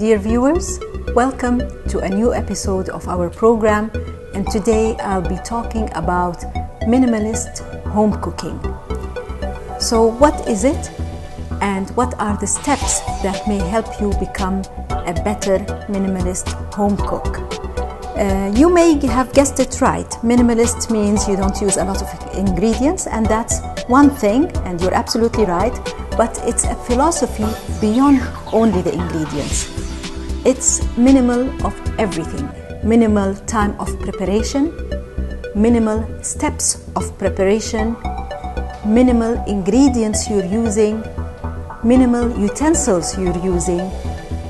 Dear viewers, welcome to a new episode of our program, and today I'll be talking about minimalist home cooking. So what is it, and what are the steps that may help you become a better minimalist home cook? You may have guessed it right. Minimalist means you don't use a lot of ingredients, and that's one thing, and you're absolutely right, but it's a philosophy beyond only the ingredients. It's minimal of everything. Minimal time of preparation, minimal steps of preparation, minimal ingredients you're using, minimal utensils you're using,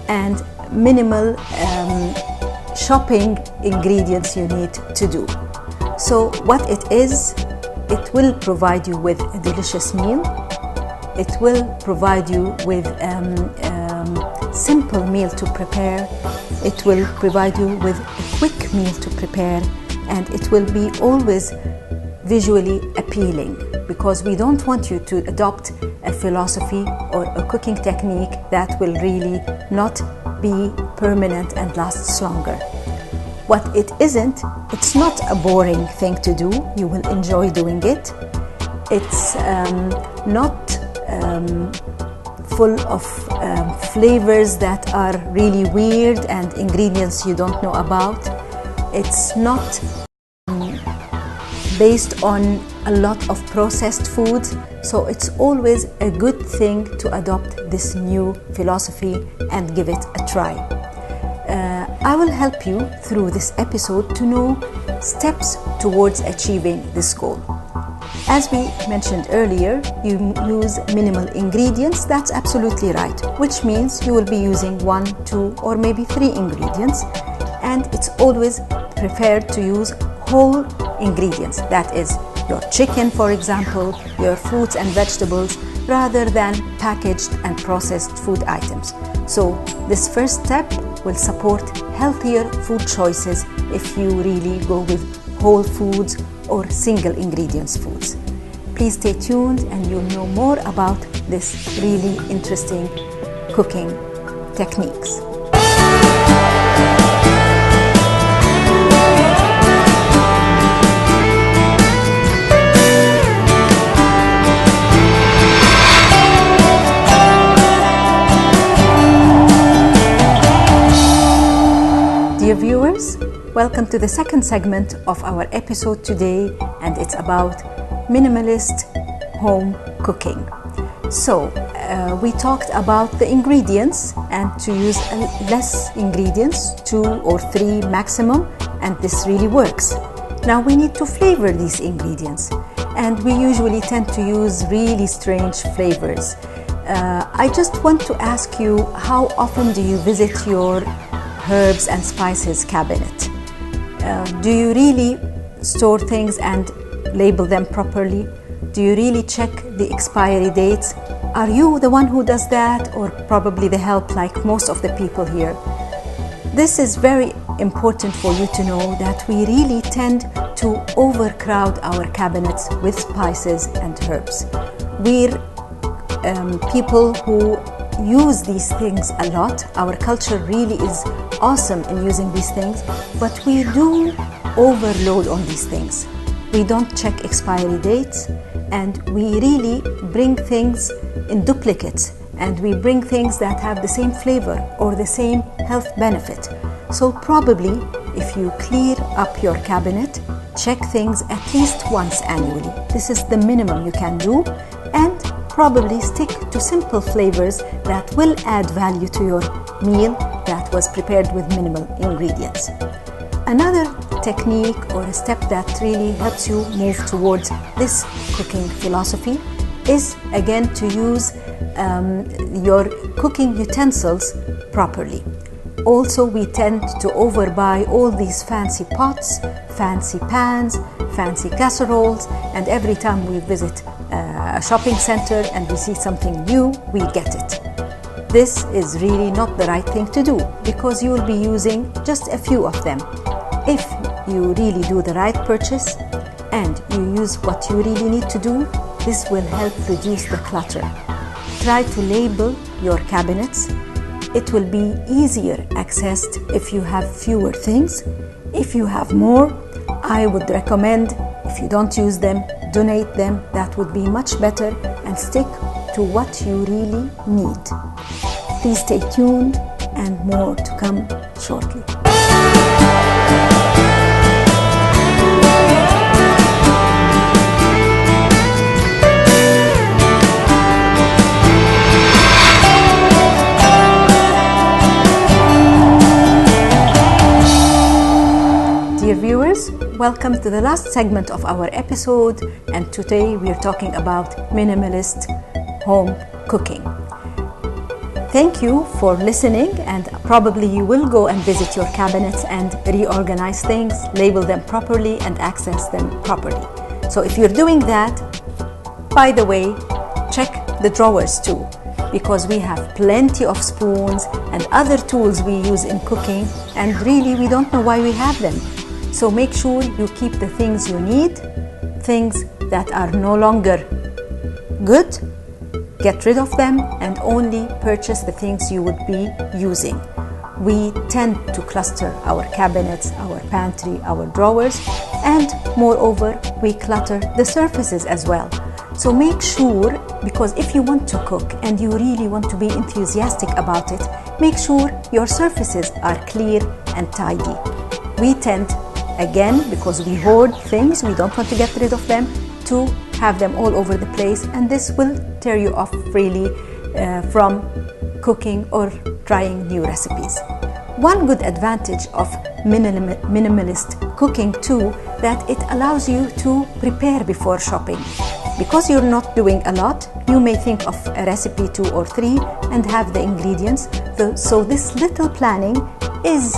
and minimal shopping ingredients you need to do. So what it is, it will provide you with a delicious meal. It will provide you with simple meal to prepare. It will provide you with a quick meal to prepare, and it will be always visually appealing, because we don't want you to adopt a philosophy or a cooking technique that will really not be permanent and lasts longer. What it isn't, it's not a boring thing to do. You will enjoy doing it. It's not full of flavors that are really weird and ingredients you don't know about. It's not based on a lot of processed foods, so it's always a good thing to adopt this new philosophy and give it a try. I will help you through this episode to know steps towards achieving this goal. As we mentioned earlier, you use minimal ingredients. That's absolutely right, which means you will be using 1, 2, or maybe 3 ingredients, and it's always preferred to use whole ingredients. That is your chicken, for example, your fruits and vegetables, rather than packaged and processed food items. So this first step will support healthier food choices if you really go with whole foods or single ingredients foods. Please stay tuned and you'll know more about this really interesting cooking techniques. Dear viewers, welcome to the second segment of our episode today, and it's about minimalist home cooking. So we talked about the ingredients and to use less ingredients, 2 or 3 maximum, and this really works. Now we need to flavor these ingredients, and we usually tend to use really strange flavors. I just want to ask you, how often do you visit your herbs and spices cabinet? Do you really store things and label them properly? Do you really check the expiry dates? Are you the one who does that, or probably the help like most of the people here? This is very important for you to know, that we really tend to overcrowd our cabinets with spices and herbs. We're people who use these things a lot. Our culture really is awesome in using these things, but we do overload on these things. We don't check expiry dates, and we really bring things in duplicates, and we bring things that have the same flavor or the same health benefit. So probably if you clear up your cabinet, check things at least once annually. This is the minimum you can do, and probably stick to simple flavors that will add value to your meal that was prepared with minimal ingredients. Another technique or a step that really helps you move towards this cooking philosophy is, again, to use your cooking utensils properly. Also, we tend to overbuy all these fancy pots, fancy pans, fancy casseroles, and every time we visit a shopping center and we see something new, we get it. This is really not the right thing to do, because you will be using just a few of them. If you really do the right purchase and you use what you really need to do, this will help reduce the clutter. Try to label your cabinets it will be easier accessed if you have fewer things. If you have more, I would recommend, if you don't use them, donate them. That would be much better, and stick to what you really need. Please stay tuned, and more to come shortly. Dear viewers, welcome to the last segment of our episode, and today we are talking about minimalist home cooking. Thank you for listening, and probably you will go and visit your cabinets and reorganize things, label them properly, and access them properly. So if you're doing that, by the way, check the drawers too, because we have plenty of spoons and other tools we use in cooking, and really we don't know why we have them. So make sure you keep the things you need. Things that are no longer good, get rid of them, and only purchase the things you would be using. We tend to cluster our cabinets, our pantry, our drawers, and moreover, we clutter the surfaces as well. So make sure, because if you want to cook and you really want to be enthusiastic about it, make sure your surfaces are clear and tidy. We tend, again, because we hoard things, we don't want to get rid of them, to have them all over the place, and this will tear you off really from cooking or trying new recipes. One good advantage of minimalist cooking too, that it allows you to prepare before shopping. Because you're not doing a lot, you may think of a recipe 2 or 3 and have the ingredients. So this little planning is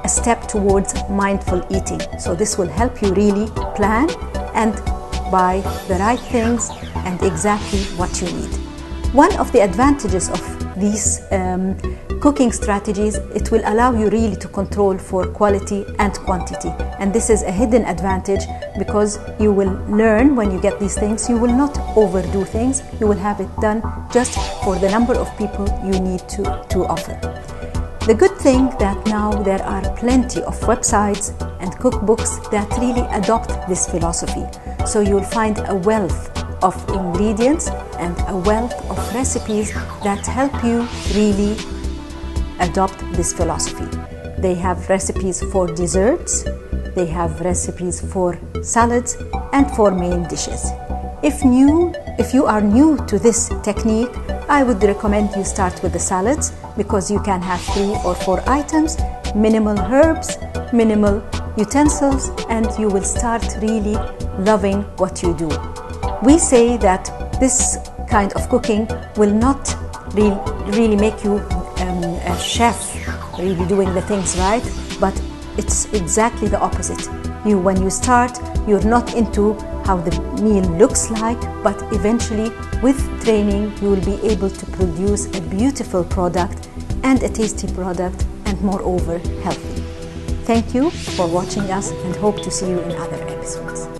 a step towards mindful eating. So this will help you really plan and buy the right things and exactly what you need. One of the advantages of these cooking strategies, it will allow you really to control for quality and quantity. And this is a hidden advantage, because you will learn when you get these things, you will not overdo things. You will have it done just for the number of people you need to offer. The good thing that now there are plenty of websites and cookbooks that really adopt this philosophy. So you'll find a wealth of ingredients and a wealth of recipes that help you really adopt this philosophy. They have recipes for desserts, they have recipes for salads, and for main dishes. If you are new to this technique, I would recommend you start with the salads, because you can have 3 or 4 items, minimal herbs, minimal utensils, and you will start really loving what you do. We say that this kind of cooking will not really make you a chef, really doing the things right, but it's exactly the opposite. When you start, you're not into how the meal looks like, but eventually with training you will be able to produce a beautiful product and a tasty product, and moreover healthy. Thank you for watching us, and hope to see you in other episodes.